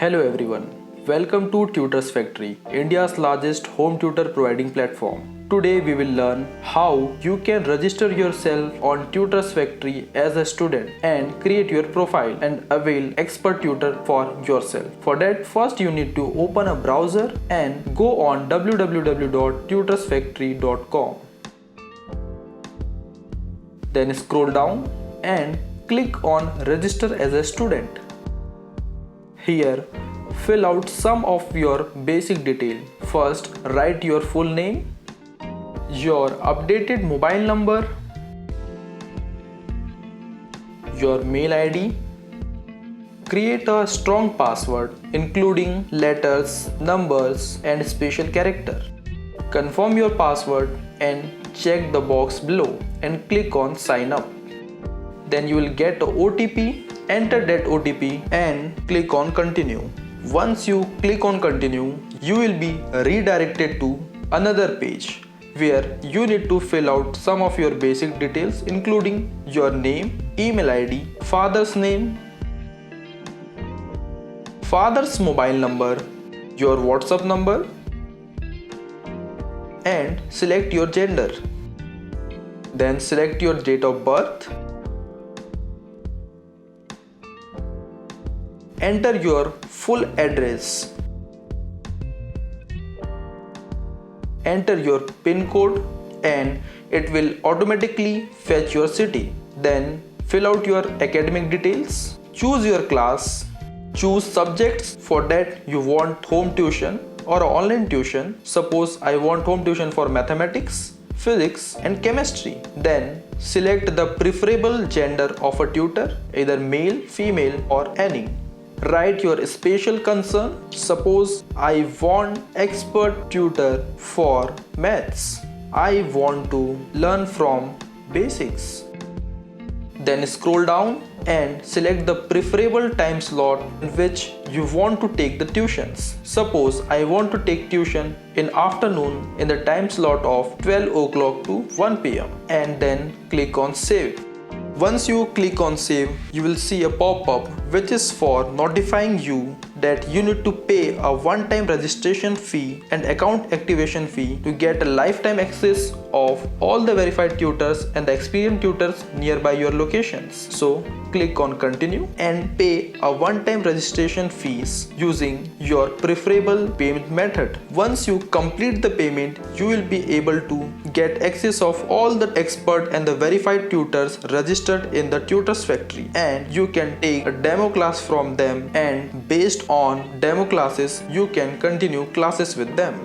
Hello everyone, welcome to Tutors Factory, India's largest home tutor providing platform. Today we will learn how you can register yourself on Tutors Factory as a student and create your profile and avail expert tutor for yourself. For that, first you need to open a browser and go on www.tutorsfactory.com. Then scroll down and click on register as a student. Here, fill out some of your basic detail. First, write your full name, your updated mobile number, your mail ID. Create a strong password including letters, numbers and special character. Confirm your password and check the box below and click on sign up. Then you will get a OTP. Enter that OTP and click on continue. Once you click on continue, you will be redirected to another page where you need to fill out some of your basic details including your name, email ID, father's name, father's mobile number, your WhatsApp number and select your gender. Then select your date of birth. Enter your full address. Enter your PIN code and it will automatically fetch your city. Then fill out your academic details. Choose your class. Choose subjects. For that you want home tuition or online tuition. Suppose I want home tuition for mathematics, physics and chemistry. Then select the preferable gender of a tutor, either male, female or any. Write your special concern. Suppose I want expert tutor for maths. I want to learn from basics. Then scroll down and select the preferable time slot in which you want to take the tuitions. Suppose I want to take tuition in afternoon in the time slot of 12 o'clock to 1 p.m. and then click on save. Once you click on save, you will see a pop-up which is for notifying you that you need to pay a one-time registration fee and account activation fee to get a lifetime access of all the verified tutors and the experienced tutors nearby your locations. So click on continue and pay a one-time registration fees using your preferable payment method. Once you complete the payment, you will be able to get access of all the expert and the verified tutors registered in the Tutors Factory, and you can take a demo class from them, and based on demo classes you can continue classes with them.